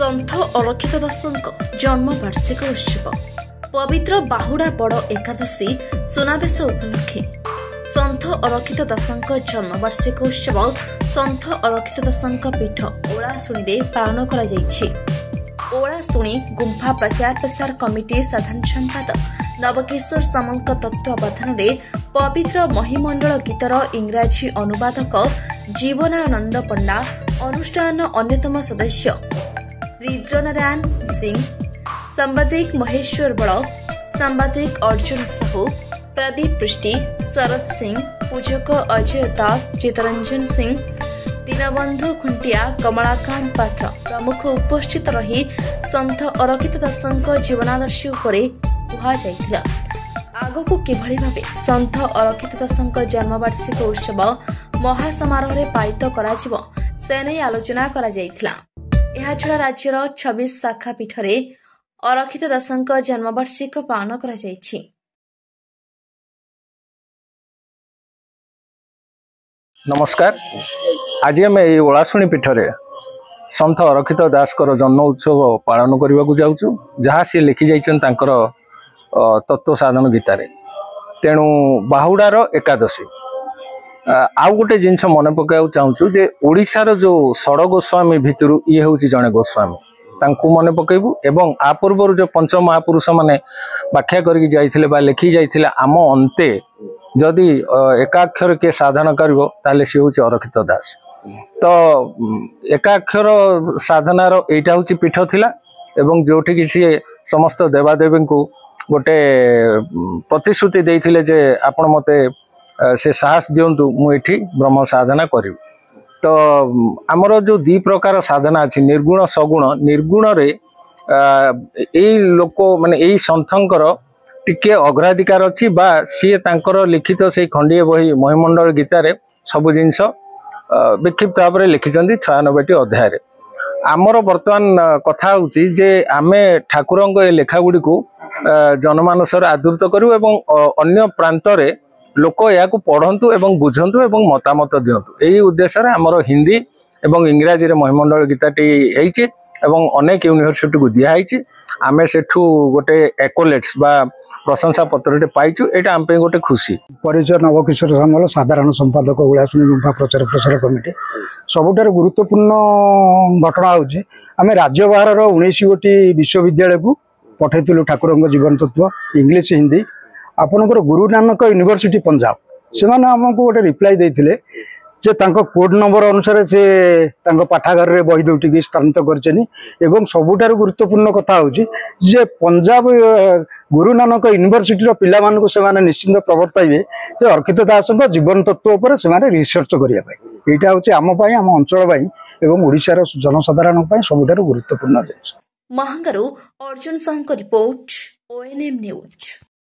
सन्थ अरक्षित दासଙ୍କ जन्म वार्षिक उत्सव पवित्र बाहुड़ा बड़ एकादशी सुनावेश उपलक्षे सन्थ अरक्षित दासଙ୍କ जन्म वार्षिक उत्सव सन्थ अरक्षित दासଙ୍କ पीठ ओलाशुणी पालन करा जायछि। ओलाशुणी गुंफा प्रचार प्रसार कमिटी साधारण संपादक नवकिशोर सामंत तत्वावधान में पवित्र महिमंडल गीतर इंग्राजी अनुवादक जीवनानंद पंडा अनुष्ठान अन्यतम सदस्य रुद्रनारायण सिंह सांबादिक महेश्वर बड़ सांबादिक अर्जुन साहू प्रदीप पृष्टि शरद सिंह पूजक अजय दास चितरंजन सिंह दीनबंधु खुंटिया कमलाकांत पात्र प्रमुख उपस्थित रही सन्थ अरक्षित दासଙ୍କ जीवनादर्श उपरे कुहाଯାଇଥିଲା। आगकू किभଳି भाबे सन्थ अरक्षित दासଙ୍କ जन्मवार्षिक उत्सव महासमारोह पालित कराजिବ से नहीं आलोचना करा जायतिला। एहा छडा राज्यर 26 शाखा पीठरे अरक्षित दासଙ୍କ जन्मवार्षिक पालन करा जायछि। नमस्कार। आज आम ओलाशुणी पीठरे सन्थ अरक्षित दासकर जन्म उत्सव पालन करने को जाऊँ जहाँ सी लिखि जाइछन तांकर तत्व साधन गीतारे। तेणु बाहुड़ार एकादशी आउ गोटे जिनस मन पकाइବାକୁ चाहूँ जे ओडिशार जो षड गोस्वामी भितर ये हूँ जड़े गोस्वामी तांकु मन पकेबू एवं आ पूर्व जो पंच महापुरुष माने व्याख्या करके जाइथिले बा लिखि जाइथिले आम अंते जदि एकाक्षर के साधन करिवो ताले से हूँ अरक्षित दास। तो एकाक्षर साधनार एटा हूँ पीठ थिला एवं जोठी कि सी समस्त देवादेवी को गोटे प्रतिश्रुति देइथिले जे आपण मते से साहस दिंतु मुझे ब्रह्म साधना करी। तो आमर जो दी प्रकार साधना अच्छी निर्गुण सगुण निर्गुण रे लोक माने यही सन्थंकर टिके अग्राधिकार अच्छी बा सी तांकर लिखित से खंडीय बही महिमंडल गीतारे सब जिनस विक्षिप्त भाव में लिखिं 96टी अध्याय। आमर बर्तमान कथा होची जे आमे ठाकुरंग ए लेखा गुडी को जनमानसर आदृत करू एवं अन्य प्रांतरे लोक या पढ़ंतु एवं बुझंतु एवं मतामत दिंतु यही उद्देश्य आमर हिंदी एवं इंग्राजी रे महिमंडल गीताटी होइछि एवं अनेक यूनिवर्सिटी को दिखाई आमे सेठू गोटे एक्कोलेट्स बा प्रशंसा पत्रटे पाइछु। एटा आम पे गोटे खुशी। परिचय नवकिशोर सामल साधारण संपादक ओलाशुणी गुंफा प्रचार प्रसार कमिटी। सबुठार गुरुत्वपूर्ण घटना होछि आमे राज्य बाहर 19 गोटी विश्वविद्यालय को पठैथिलु ठाकुरंग जीवन तत्व इंग्लिश हिंदी आपनकर गुरु नानक यूनिवर्सिटी पंजाब से आमको गोटे रिप्लाई देते जे तांको कोड नंबर अनुसार से तांको पाठागार रे बही दुटी स्थानित कर सबुठार गुरुत्वपूर्ण कथा होछि जे पंजाब गुरु नानक यूनिवर्सिटी रो पिला मानको से माने निश्चित प्रवर्ताइबे जे अरक्षित दासଙ୍କ जीवन तत्व पर से माने रिसर्च करिया पाई एटा होछि आम पाई आम अंचल पाई एवं ओडिशार जनसाधारण पाई सबुठार गुरुत्वपूर्ण जिनिस। महांगारू Arjun Sahu report ONM news.